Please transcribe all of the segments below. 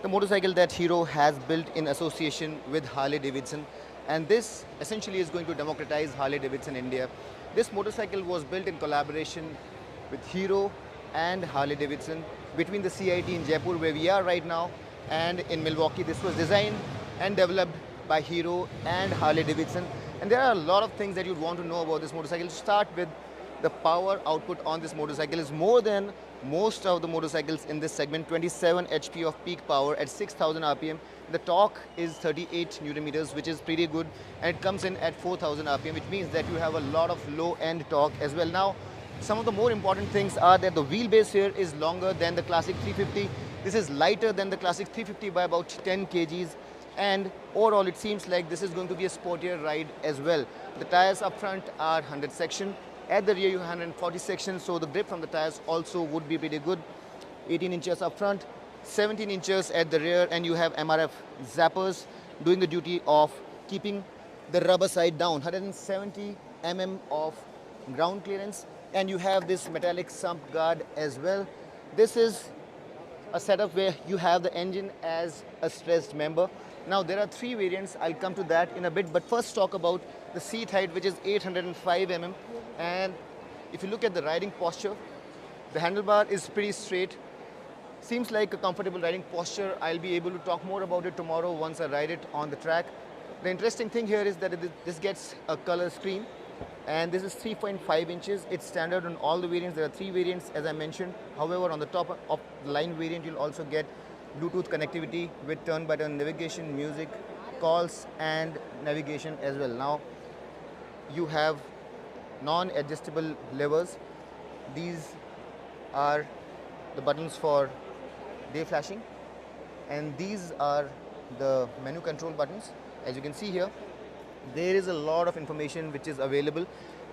the motorcycle that Hero has built in association with Harley Davidson, and this essentially is going to democratize Harley Davidson India. This motorcycle was built in collaboration with Hero and Harley Davidson between the CIT in Jaipur, where we are right now, and in Milwaukee. This was designed and developed by Hero and Harley Davidson, and there are a lot of things that you'd want to know about this motorcycle. To start with, the power output on this motorcycle is more than most of the motorcycles in this segment. 27 HP of peak power at 6000 RPM. The torque is 38 Newton meters, which is pretty good, and it comes in at 4000 RPM, which means that you have a lot of low end torque as well. Now, some of the more important things are that the wheelbase here is longer than the classic 350. This is lighter than the classic 350 by about 10 kgs, and overall it seems like this is going to be a sportier ride as well. The tires up front are 100 section. At the rear you have 140 sections, so the grip from the tires also would be pretty good. 18 inches up front, 17 inches at the rear, and you have MRF zappers doing the duty of keeping the rubber side down. 170 of ground clearance, and you have this metallic sump guard as well. This is a setup where you have the engine as a stressed member. Now there are three variants, I'll come to that in a bit, but first talk about the seat height, which is 805 and if you look at the riding posture, the handlebar is pretty straight. Seems like a comfortable riding posture. I'll be able to talk more about it tomorrow once I ride it on the track. The interesting thing here is that this gets a color screen, and this is 3.5 inches. It's standard on all the variants. There are three variants as I mentioned. However, on the top of the line variant, you'll also get Bluetooth connectivity with turn-by-turn navigation, music, calls, and navigation as well. Now, you have non-adjustable levers. These are the buttons for day flashing, and these are the menu control buttons. As you can see here, there is a lot of information which is available,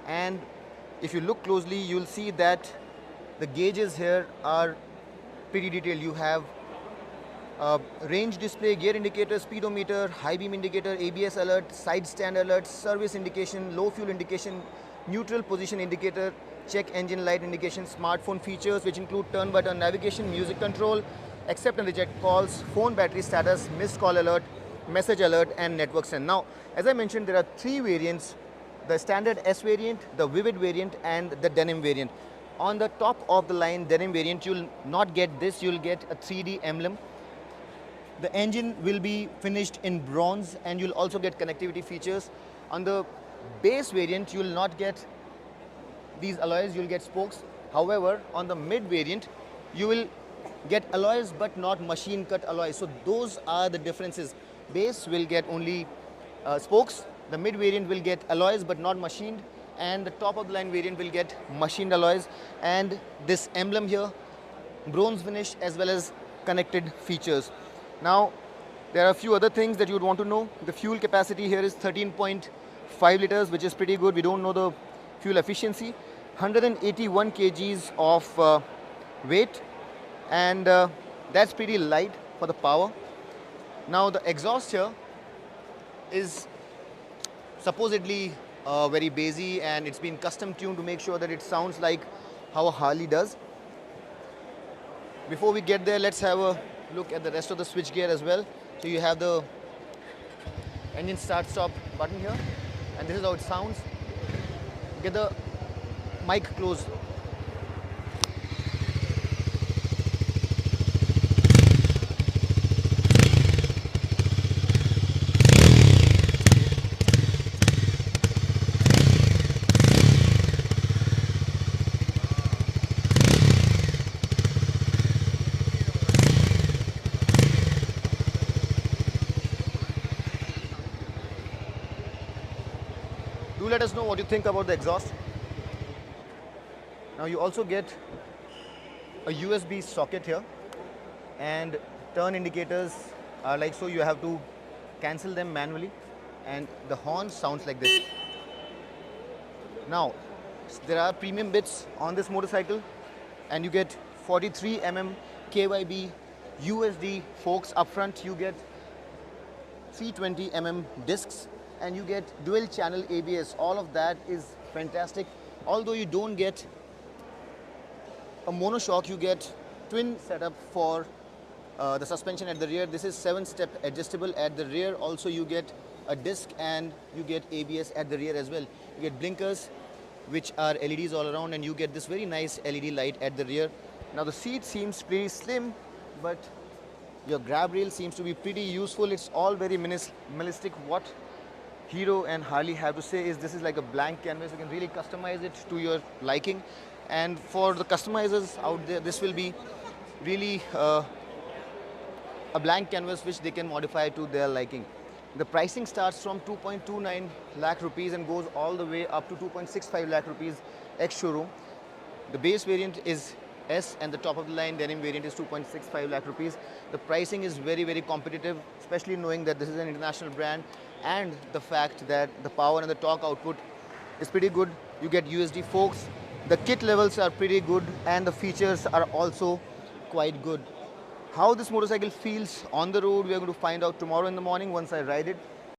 and if you look closely, you'll see that the gauges here are pretty detailed. You have range display, gear indicator, speedometer, high beam indicator, ABS alert, side stand alert, service indication, low fuel indication, neutral position indicator, check engine light indication, smartphone features which include turn-by-turn navigation, music control, accept and reject calls, phone battery status, missed call alert, message alert, and network send. Now, as I mentioned, there are three variants: the standard S variant, the Vivid variant, and the Denim variant. On the top of the line Denim variant, you'll not get this, you'll get a 3D emblem. The engine will be finished in bronze, and you'll also get connectivity features. On the base variant, you'll not get these alloys, you'll get spokes. However, on the mid variant, you will get alloys but not machine cut alloys. So those are the differences. Base will get only spokes, the mid variant will get alloys but not machined, and the top of the line variant will get machined alloys. And this emblem here, bronze finish, as well as connected features. Now, there are a few other things that you would want to know. The fuel capacity here is 13.5 liters, which is pretty good. We don't know the fuel efficiency. 181 kgs of weight, and that's pretty light for the power. Now, the exhaust here is supposedly very bassy, and it's been custom tuned to make sure that it sounds like how a Harley does. Before we get there, let's have a look at the rest of the switch gear as well. So you have the engine start stop button here, and this is how it sounds. Get the mic close. Do let us know what you think about the exhaust. Now you also get a USB socket here, and turn indicators are like so. You have to cancel them manually, and the horn sounds like this. Now, there are premium bits on this motorcycle, and you get 43 KYB USD forks up front. You get 320 discs, and you get dual channel ABS. All of that is fantastic. Although you don't get a monoshock, you get twin setup for The suspension at the rear, this is 7-step adjustable at the rear. Also you get a disc and you get ABS at the rear as well. You get blinkers which are LEDs all around, and you get this very nice LED light at the rear. Now the seat seems pretty slim, but your grab rail seems to be pretty useful. It's all very minimalistic. What Hero and Harley have to say is this is like a blank canvas. You can really customize it to your liking. And for the customizers out there, this will be really a blank canvas which they can modify to their liking. The pricing starts from 2.29 lakh rupees and goes all the way up to 2.65 lakh rupees ex-showroom. The base variant is S and the top of the line denim variant is 2.65 lakh rupees. The pricing is very, very competitive, especially knowing that this is an international brand and the fact that the power and the torque output is pretty good. You get USD forks. The kit levels are pretty good and the features are also quite good. How this motorcycle feels on the road, we are going to find out tomorrow in the morning once I ride it.